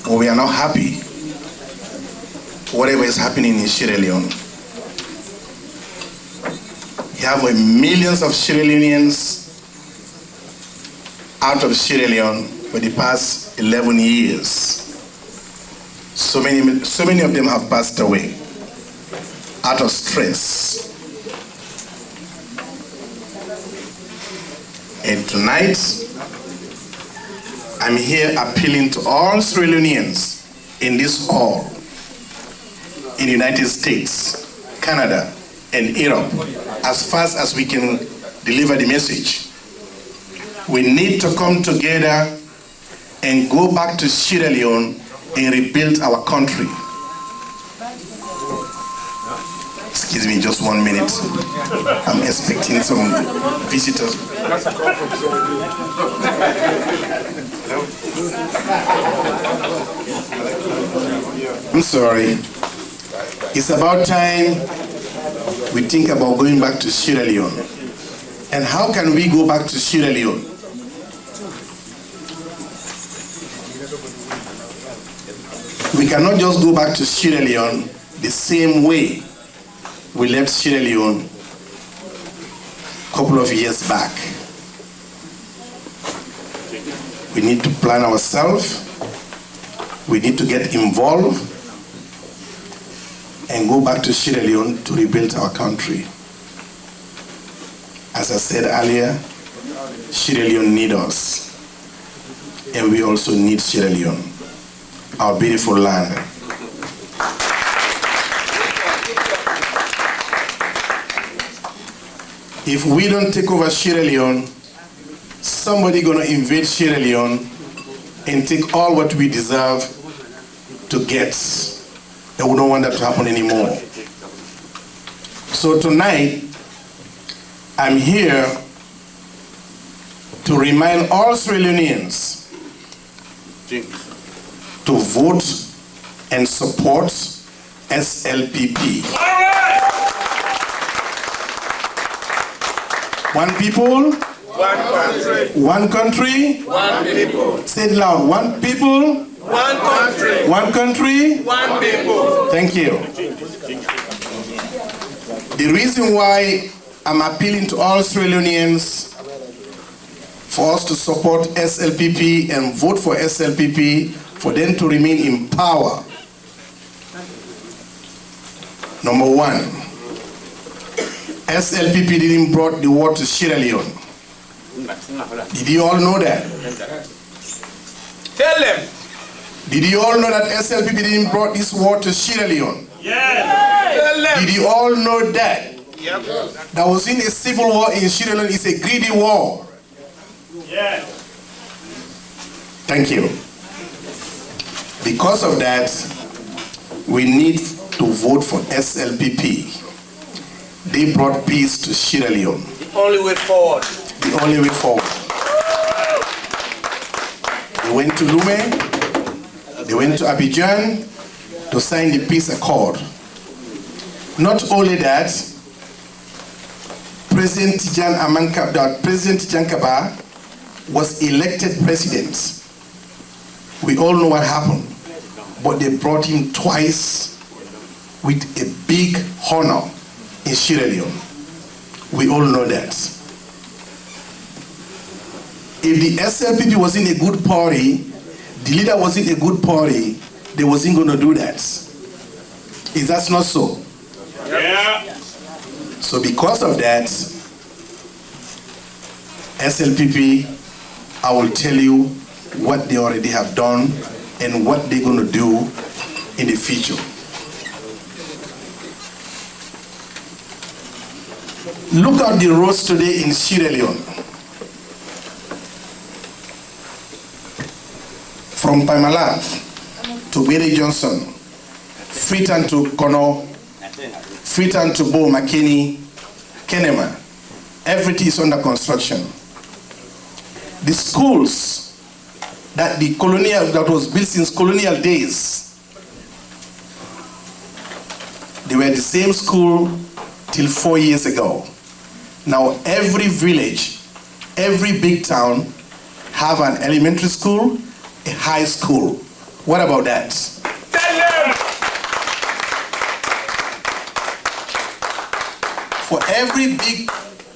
But we are not happy whatever is happening in Sierra Leone. You have millions of Sierra Leoneans out of Sierra Leone for the past 11 years. So many of them have passed away out of stress. And tonight, I'm here appealing to all Sierra Leoneans in this hall, in the United States, Canada, and Europe, as fast as we can deliver the message. We need to come together and go back to Sierra Leone and rebuild our country. Excuse me, just 1 minute. I'm expecting some visitors. I'm sorry. It's about time we think about going back to Sierra Leone. And how can we go back to Sierra Leone? We cannot just go back to Sierra Leone the same way we left Sierra Leone a couple of years back. We need to plan ourselves. We need to get involved and go back to Sierra Leone to rebuild our country. As I said earlier, Sierra Leone needs us, and we also need Sierra Leone, our beautiful land. If we don't take over Sierra Leone, somebody gonna invade Sierra Leone and take all what we deserve to get. And we don't want that to happen anymore. So tonight, I'm here to remind all Sierra Leoneans to vote and support SLPP. One people, one country. One country, one people. Say it loud. One people, one country. One country, one people. Thank you. The reason why I'm appealing to all Sierra Leoneans for us to support SLPP and vote for SLPP, for them to remain in power. Number one, SLPP didn't brought the war to Sierra Leone. Did you all know that? Tell them. Did you all know that SLPP didn't brought this war to Sierra Leone? Yes. Tell them. Did you all know that? Yep. That was in a civil war in Sierra Leone. It's a greedy war. Yes. Thank you. Because of that, we need to vote for SLPP. They brought peace to Sierra Leone. The only way forward. The only way forward. They went to Leone, they went to Abidjan to sign the peace accord. Not only that, President Jan Kaba was elected president. We all know what happened, but they brought him twice with a big honor in Sierra Leone. We all know that. If the SLPP was in a good party, the leader was in a good party, they wasn't going to do that. Is that not so? Yeah. So because of that, SLPP, I will tell you what they already have done and what they're going to do in the future. Look at the roads today in Sierra Leone. From Pamela to Berry Johnson, Freetown to Kono, Freetown to Bo McKinney, Kenema, everything is under construction. The schools that was built since colonial days, they were the same school till 4 years ago. Now every village, every big town have an elementary school a high school. What about that? Tell them.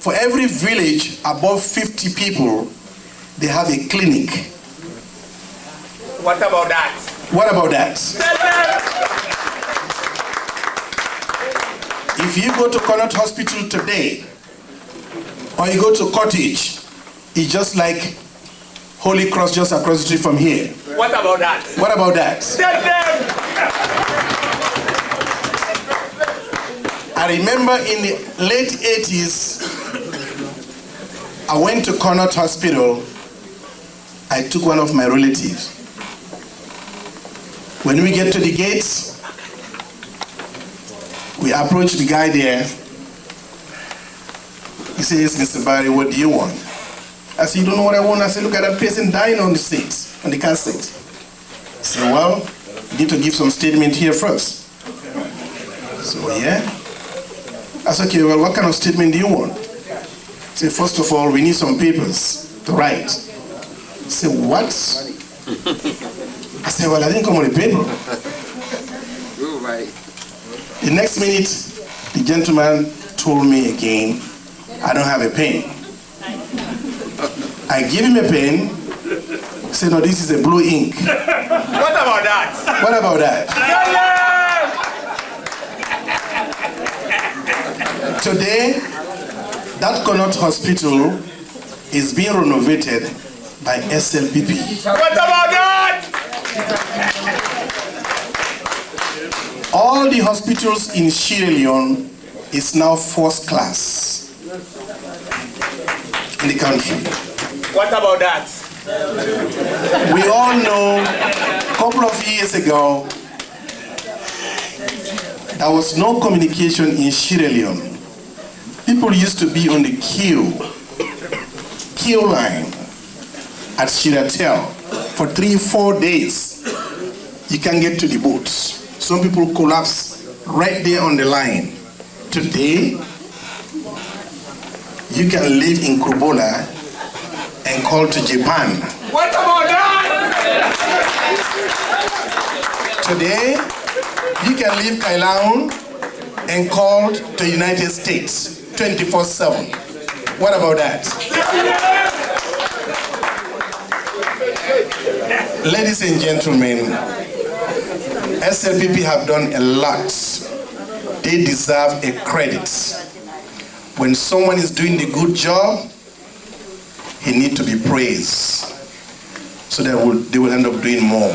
For every village above 50 people, they have a clinic. What about that? What about that? Tell them. If you go to Connaught Hospital today, or you go to Cottage, it's just like Holy Cross just across the street from here. What about that? What about that? Tell them. I remember in the late 80s, I went to Connaught Hospital. I took one of my relatives. When we get to the gates, we approach the guy there. He says, Mr. Barry, what do you want? I said, you don't know what I want? I said, look at that person dying on the seat, on the car seat. He said, well, you need to give some statement here first. So, yeah. I said, okay, well, what kind of statement do you want? He said, first of all, we need some papers to write. He said, what? I said, well, I didn't come with a paper. The next minute, the gentleman told me again, I don't have a pen. I give him a pen. He said, no, this is a blue ink. What about that? What about that? Today, that Connaught Hospital is being renovated by SLPP. What about that? All the hospitals in Sierra Leone is now first class in the country. What about that? We all know a couple of years ago, there was no communication in Sierra Leone. People used to be on the queue line at Shiratel for 3-4 days. You can get to the boats. Some people collapse right there on the line. Today, you can live in Kurubola and call to Japan. What about that? Today, you can leave Kailaun and call to the United States 24/7. What about that? Ladies and gentlemen, SLPP have done a lot. They deserve a credit. When someone is doing the good job, he needs to be praised so that they will end up doing more.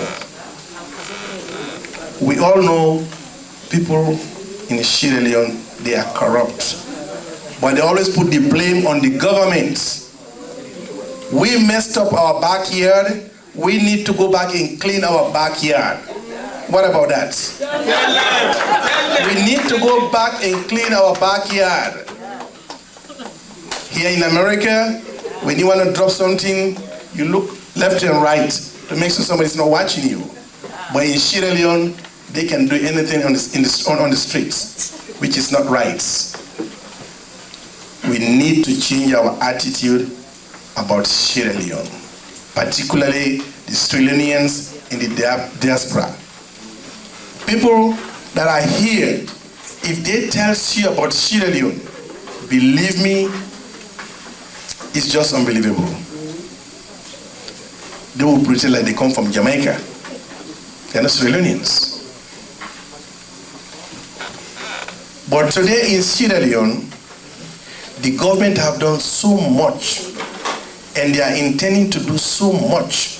We all know people in Sierra Leone, they are corrupt. But they always put the blame on the government. We messed up our backyard. We need to go back and clean our backyard. What about that? We need to go back and clean our backyard. Here in America, when you want to drop something, you look left and right to make sure somebody's not watching you. But in Sierra Leone, they can do anything on the streets, which is not right. We need to change our attitude about Sierra Leone, particularly the Sierra Leoneans in the diaspora. People that are here, if they tell you about Sierra Leone, believe me, it's just unbelievable. They will pretend like they come from Jamaica. They're not Sierra Leoneans. But today in Sierra Leone, the government have done so much, and they are intending to do so much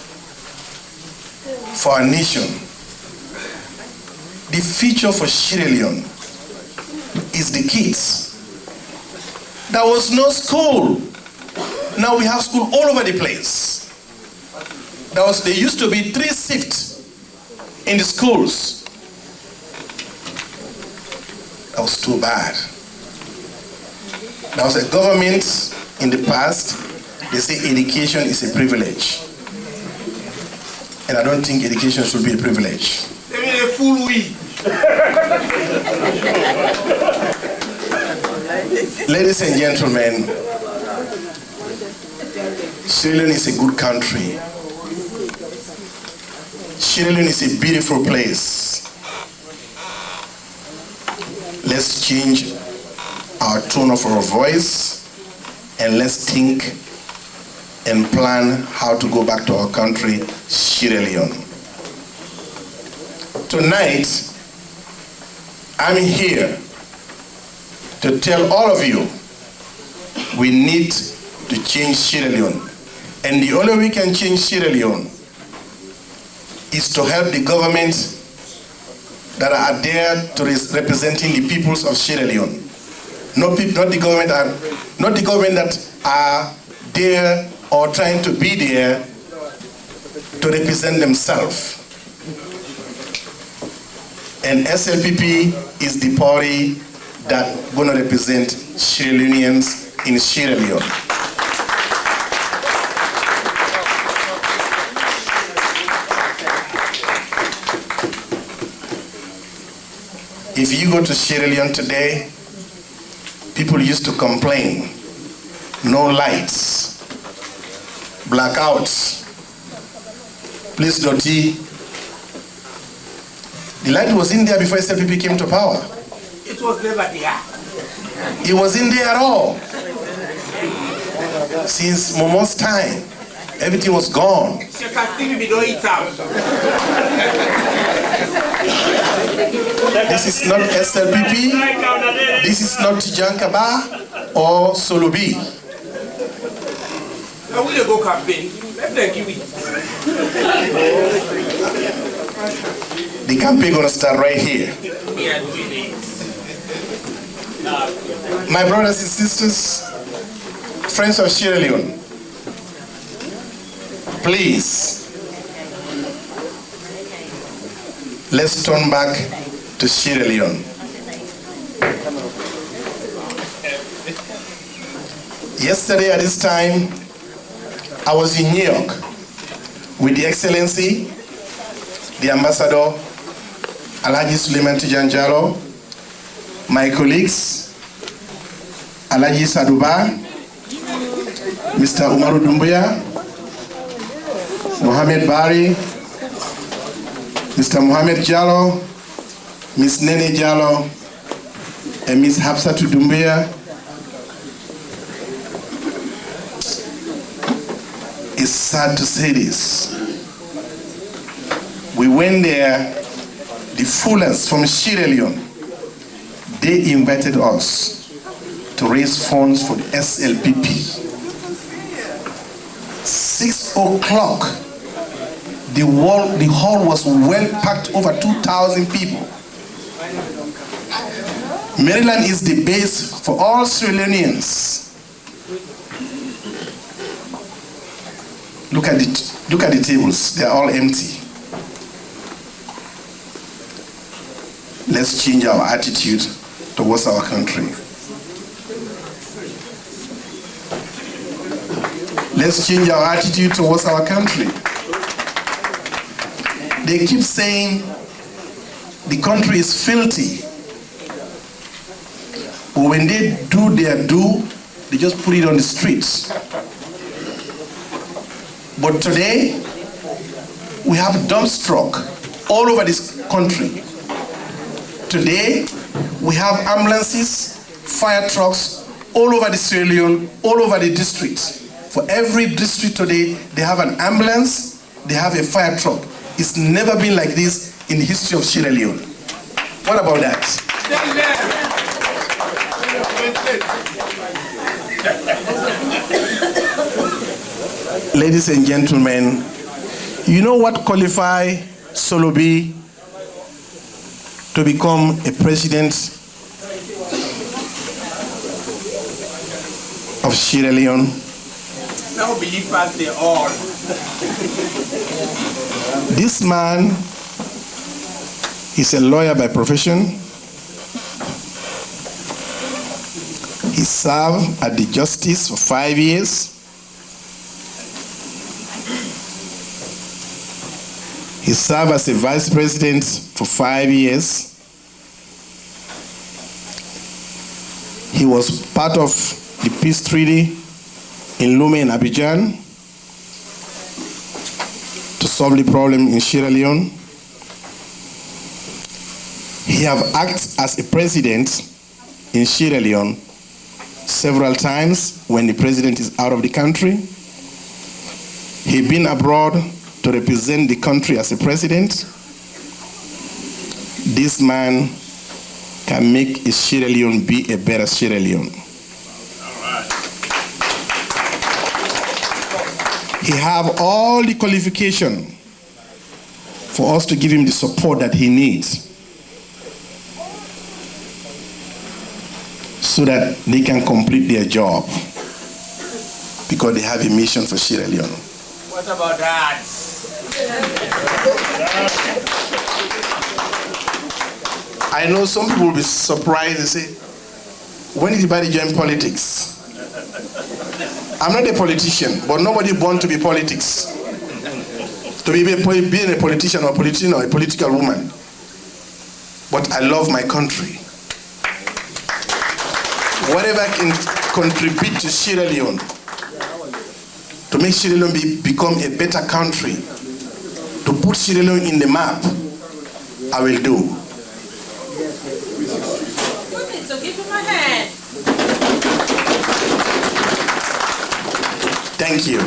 for our nation. The future for Sierra Leone is the kids. There was no school. Now we have school all over the place. There used to be 3 shifts in the schools. That was too bad. There was a government in the past, they say education is a privilege. And I don't think education should be a privilege. They mean a fool we. Ladies and gentlemen, Sierra Leone is a good country. Sierra Leone is a beautiful place. Let's change our tone of our voice and let's think and plan how to go back to our country, Sierra Leone. Tonight, I'm here to tell all of you we need to change Sierra Leone. And the only way we can change Sierra Leone is to help the government that are there to representing the peoples of Sierra Leone. Not the government that are there or trying to be there to represent themselves. And SLPP is the party that gonna represent Sierra Leoneans in Sierra Leone. If you go to Sierra Leone today, people used to complain. No lights, blackouts, police dirty. The light was in there before SLPP came to power. It was never there. It wasn't there at all. Since Momo's time, everything was gone. This is not SLPP, this is not Tijankaba or Solubi. I will go campaign. Let them give it. The campaign gonna start right here. My brothers and sisters, friends of Sierra Leone, please, let's turn back to Sierra Leone. Yesterday at this time, I was in New York with the Excellency, the Ambassador, Alhaji Suleiman Tijanjalo, my colleagues, Alhaji Saduba, Mr. Umaru Dumbuya, Mohamed Bari, Mr. Mohamed Jallo, Ms. Nene Jallo, and Ms. Hafsatu Dumbuya. It's sad to say this. We went there, the Fullahs from Sierra Leone, they invited us to raise funds for the SLPP. 6 o'clock, the hall was well packed, over 2,000 people. Maryland is the base for all Sierra Leoneans. Look at the tables, they're all empty. Let's change our attitude towards our country. Let's change our attitude towards our country. They keep saying the country is filthy. But when they do their due, they just put it on the streets. But today, we have dump truck all over this country. Today, we have ambulances, fire trucks all over the Sierra Leone, all over the districts. For every district today, they have an ambulance, they have a fire truck. It's never been like this in the history of Sierra Leone. What about that? Ladies and gentlemen, you know what qualifies Solubi to become a president of Sierra Leone? Now believe us they all. This man is a lawyer by profession. He served at the Justice for 5 years. He served as a vice president for 5 years. He was part of the peace treaty in Leone and Abidjan to solve the problem in Sierra Leone. He have acted as a president in Sierra Leone several times when the president is out of the country. He been abroad to represent the country as a president. This man can make Sierra Leone be a better Sierra Leone. He have all the qualification for us to give him the support that he needs so that they can complete their job, because they have a mission for Sierra Leone. What about that? I know some people will be surprised and say, when did anybody join politics? I'm not a politician, but nobody born to be politics. To be being a politician or a political woman. But I love my country. Whatever I can contribute to Sierra Leone, to make Sierra Leone become a better country, to put Sierra Leone in the map, I will do. So give him a hand. Thank you.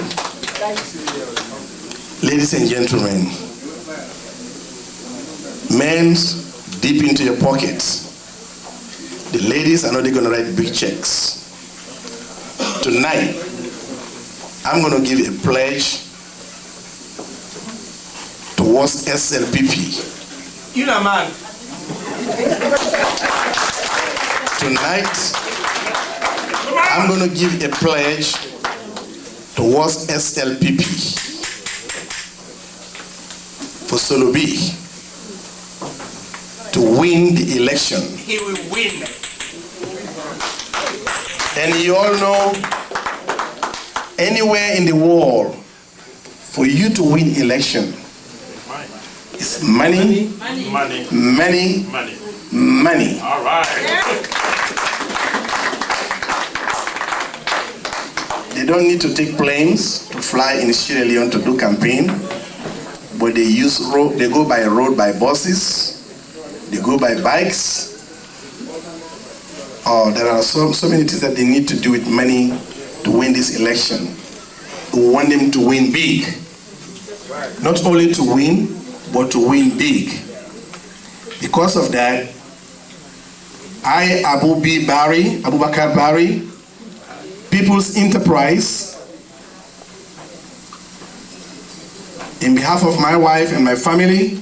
Ladies and gentlemen, men, deep into your pockets. The ladies are not going to write big checks. Tonight, I'm going to give a pledge towards SLPP. You know, man. Tonight, I'm going to give a pledge towards SLPP for Solobi to win the election. He will win. And you all know, anywhere in the world, for you to win election, it's money, money. All right. They don't need to take planes to fly in Sierra Leone to do campaign, but they use road. They go by road, by buses. They go by bikes. Oh, there are so many things that they need to do with money to win this election. We want them to win big. Not only to win, but to win big. Because of that, I, Abubakar Barry, People's Enterprise, in behalf of my wife and my family,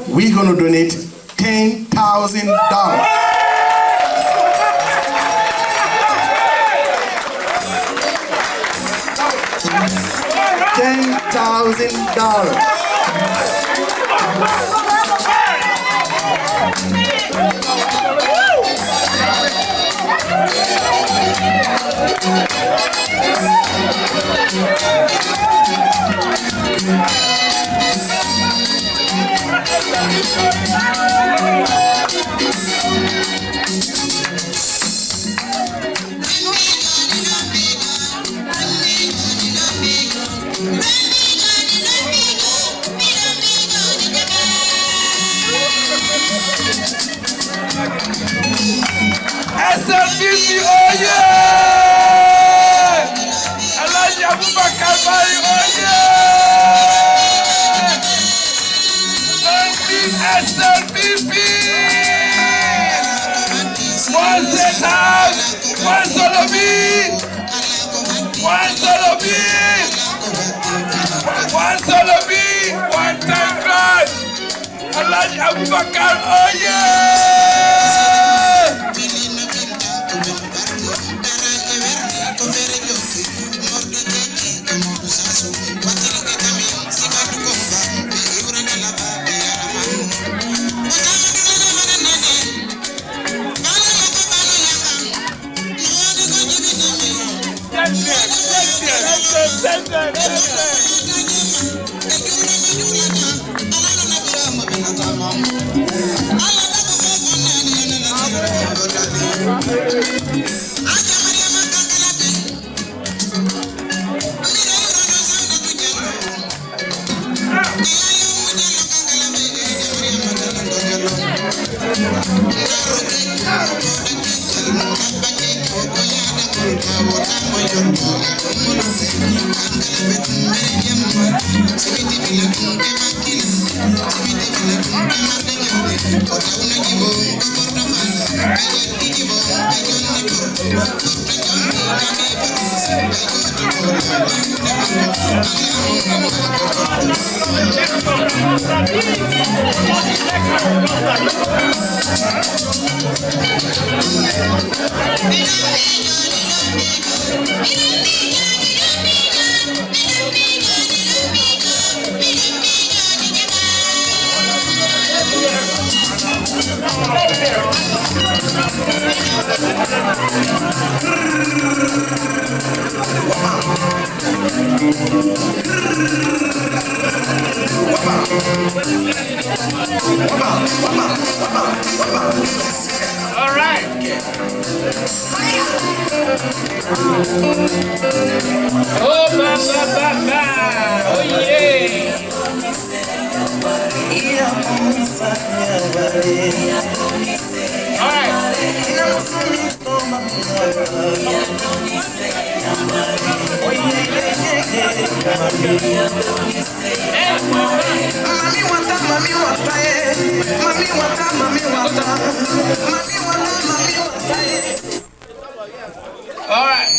we're going to donate $10,000. $10,000. SLPP, oh yeah! Alhaji Abubakar Bari, oh yeah! SLPP! One set out, one Solobi! One Solobi! One Solobi! One time God! Alhaji Abubakar, oh yeah! All right. Oh, ba, ba, ba, ba. Oh, yeah. All right. All right.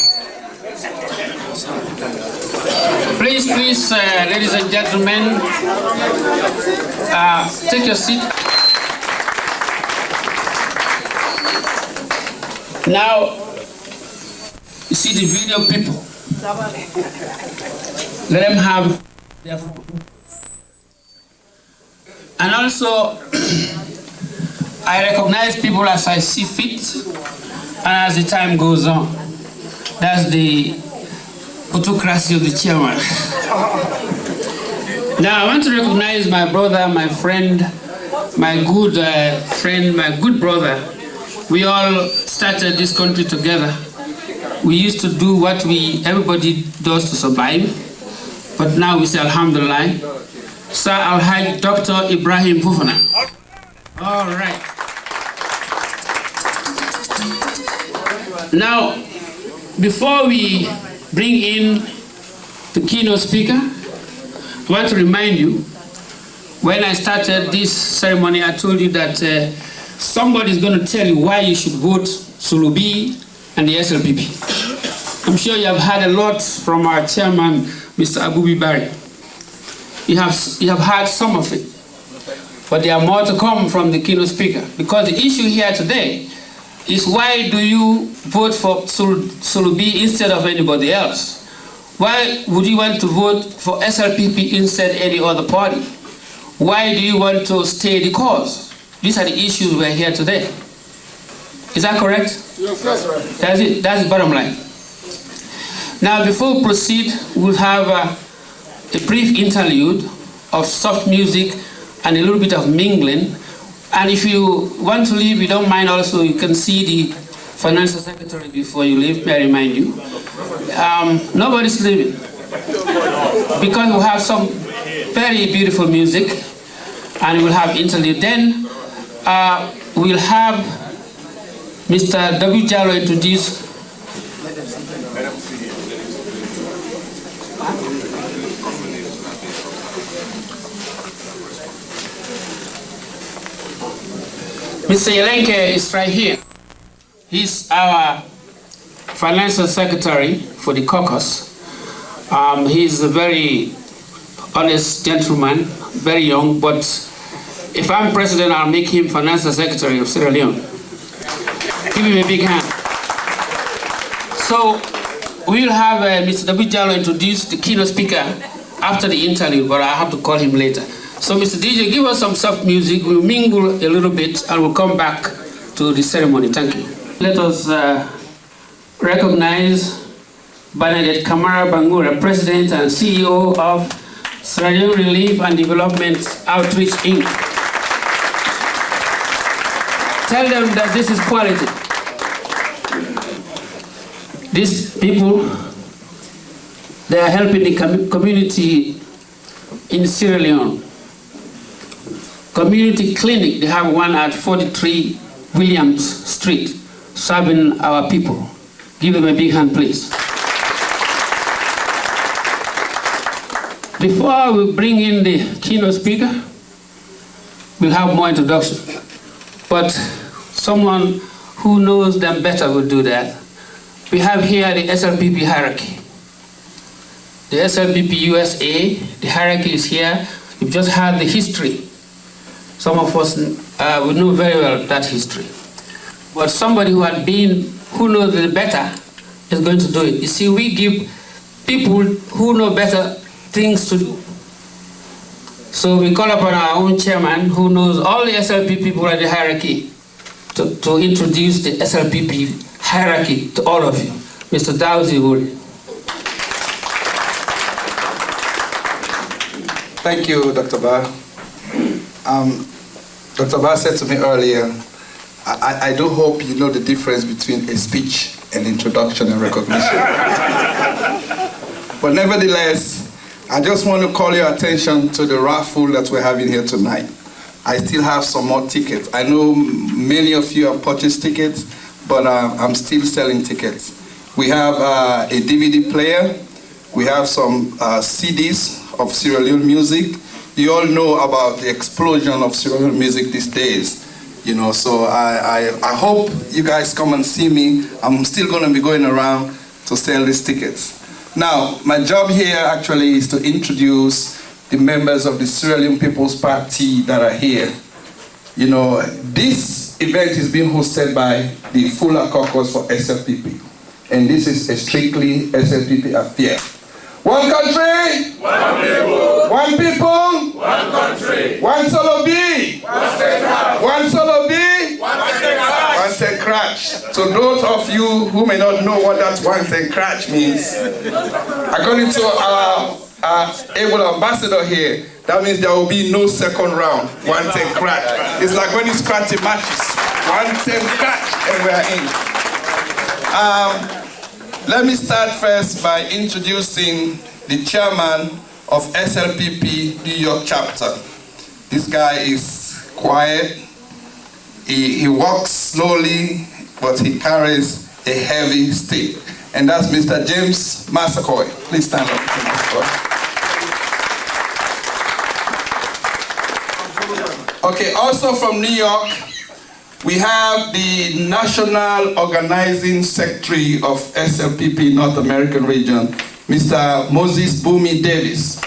Please, ladies and gentlemen, take your seat. Now, you see the video people. Let them have their food. And also, I recognize people as I see fit, and as the time goes on. That's the autocracy of the chairman. Now, I want to recognize my brother, my friend, my good friend, my good brother. We all started this country together. We used to do what everybody does to survive, but now we say Alhamdulillah. Sir Alhaji Dr. Ibrahim Fufana. All right. Now, before we bring in the keynote speaker, I want to remind you, when I started this ceremony, I told you that somebody is going to tell you why you should vote Sulubi and the SLPP. I'm sure you have heard a lot from our chairman, Mr. Abubi Barry. You have heard some of it, but there are more to come from the keynote speaker, because the issue here today is why do you vote for Sulubi instead of anybody else? Why would you want to vote for SLPP instead of any other party? Why do you want to stay the cause? These are the issues we're here today. Is that correct? Yes, that's right. That's it. That's the bottom line. Now, before we proceed, we'll have a brief interlude of soft music and a little bit of mingling. And if you want to leave, you don't mind also, you can see the Financial Secretary before you leave, may I remind you. Nobody's leaving, because we'll have some very beautiful music and we'll have interlude. Then we'll have Mr. W. Jallo introduce Mr. Yelenke is right here. He's our Financial Secretary for the Caucus. He's a very honest gentleman, very young, but if I'm president, I'll make him Financial Secretary of Sierra Leone. Give him a big hand. So we'll have Mr. W. Jallo introduce the keynote speaker after the interview, but I have to call him later. So Mr. DJ, give us some soft music, we'll mingle a little bit, and we'll come back to the ceremony. Thank you. Let us recognize Bernadette Kamara Bangura, President and CEO of Sierra Leone Relief and Development Outreach, Inc. Tell them that this is quality. These people, they are helping the community in Sierra Leone. Community clinic, they have one at 43 Williams Street, serving our people. Give them a big hand, please. Before we bring in the keynote speaker, we'll have more introduction. But someone who knows them better will do that. We have here the SLPP hierarchy. The SLPP USA, the hierarchy is here. We've just had the history. Some of us we know very well that history. But somebody who knows it better is going to do it. You see, we give people who know better things to do. So we call upon our own chairman who knows all the SLPP people at the hierarchy to introduce the SLPP hierarchy to all of you. Mr. Dawzi Wuri. Thank you, Dr. Ba. Dr. Ba said to me earlier, I do hope you know the difference between a speech and introduction and recognition. But nevertheless, I just want to call your attention to the raffle that we're having here tonight. I still have some more tickets. I know many of you have purchased tickets, but I'm still selling tickets. We have a DVD player. We have some CDs of Sierra Leone music. You all know about the explosion of Sierra Leone music these days. You know, so I hope you guys come and see me. I'm still going to be going around to sell these tickets. Now, my job here actually is to introduce the members of the Sierra Leone People's Party that are here. You know, this event is being hosted by the Fullah Caucus for SLPP. And this is a strictly SLPP affair. One country, one people, one people, one country, one solo B, one state crash, one solo B, one state crash. So those of you who may not know what that one state crash means, according to our able ambassador here, that means there will be no second round. One state crash. It's like when you scratch the matches. One state crash and we're in. Let me start first by introducing the chairman of SLPP New York chapter. This guy is quiet. He walks slowly, but he carries a heavy stick. And that's Mr. James Massacoy. Please stand up, Mr. Massacoy. Okay, also from New York, we have the National Organizing Secretary of SLPP North American Region, Mr. Moses Bumi Davis.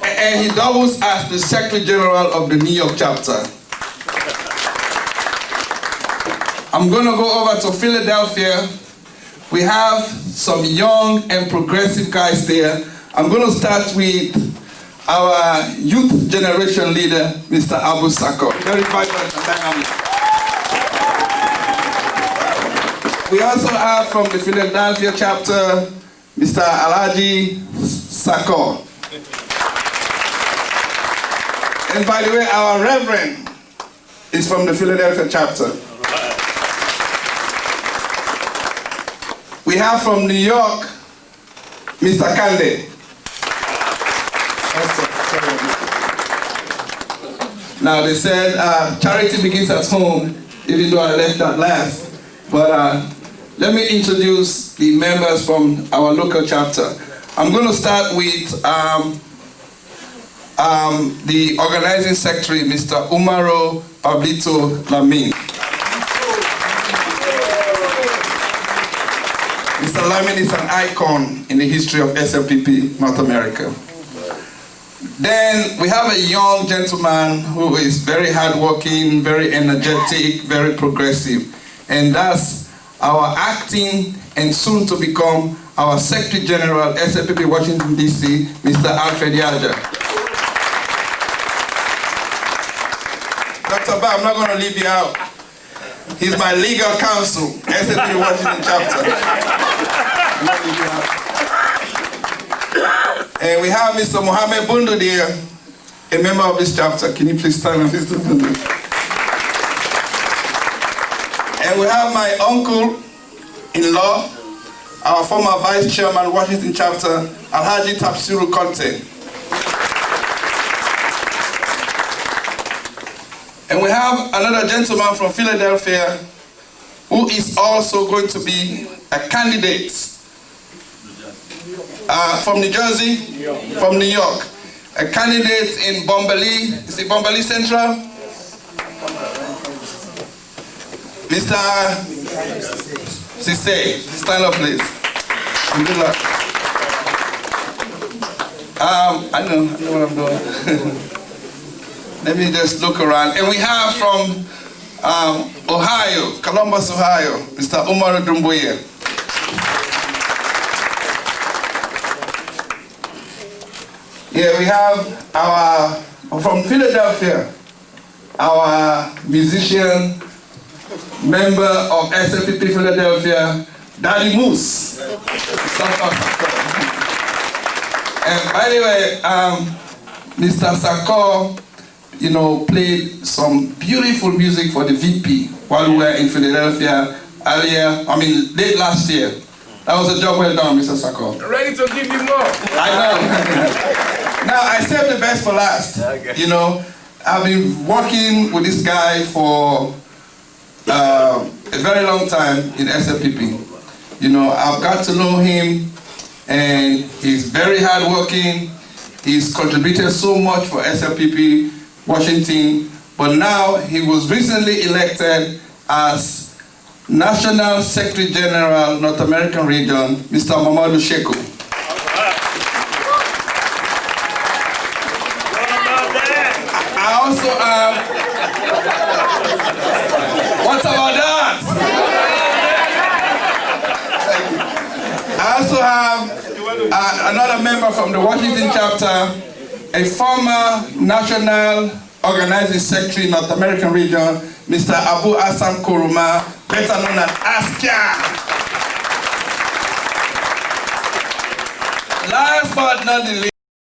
And he doubles as the Secretary General of the New York chapter. I'm going to go over to Philadelphia. We have some young and progressive guys there. I'm going to start with our youth generation leader, Mr. Abu Sako. Very vibrant and dynamic. We also have from the Philadelphia chapter, Mr. Alhaji Sako. And by the way, our reverend is from the Philadelphia chapter. We have from New York, Mr. Kande. Now they said charity begins at home, even though I left that last. But let me introduce the members from our local chapter. I'm going to start with the organizing secretary, Mr. Umaro Pablito Lamin. Mr. Lamin is an icon in the history of SLPP North America. Then we have a young gentleman who is very hardworking, very energetic, very progressive. And that's our acting and soon to become our Secretary General, SLPP Washington, D.C., Mr. Alfred Yaja. Dr. Ba, I'm not going to leave you out. He's my legal counsel, SLPP Washington chapter. I'm not leaving you out. And we have Mr. Mohammed Bundu there, a member of this chapter. Can you please stand up, Mr. Bundu? And we have my uncle-in-law, our former vice chairman, Washington chapter, Alhaji Tafsiru Conte. And we have another gentleman from Philadelphia who is also going to be a candidate from New Jersey? From New York. A candidate in Bombali, is it Bombali Central? Mr. Sise, stand up please. And good luck. I know what I'm doing. Let me just look around. And we have from Ohio, Columbus, Ohio, Mr. Umar Dumbuye. Yeah, we have our, from Philadelphia, our musician, member of SLPP Philadelphia, Daddy Moose. And by the way, Mr. Sako, you know, played some beautiful music for the VP while we were in Philadelphia earlier, late last year. That was a job well done, Mr. Sako. Ready to give you more. I know. Now, I saved the best for last. Okay. You know, I've been working with this guy for a very long time in SLPP. You know, I've got to know him, and he's very hardworking. He's contributed so much for SLPP Washington, but now he was recently elected as National Secretary General, North American Region, Mr. Mamadou Sheku. I also have, what about that? I also have another member from the Washington chapter, a former National Organizing Secretary, North American Region, Mr. Abu Hassan Kuruma, better known as Askia. Last but not the least,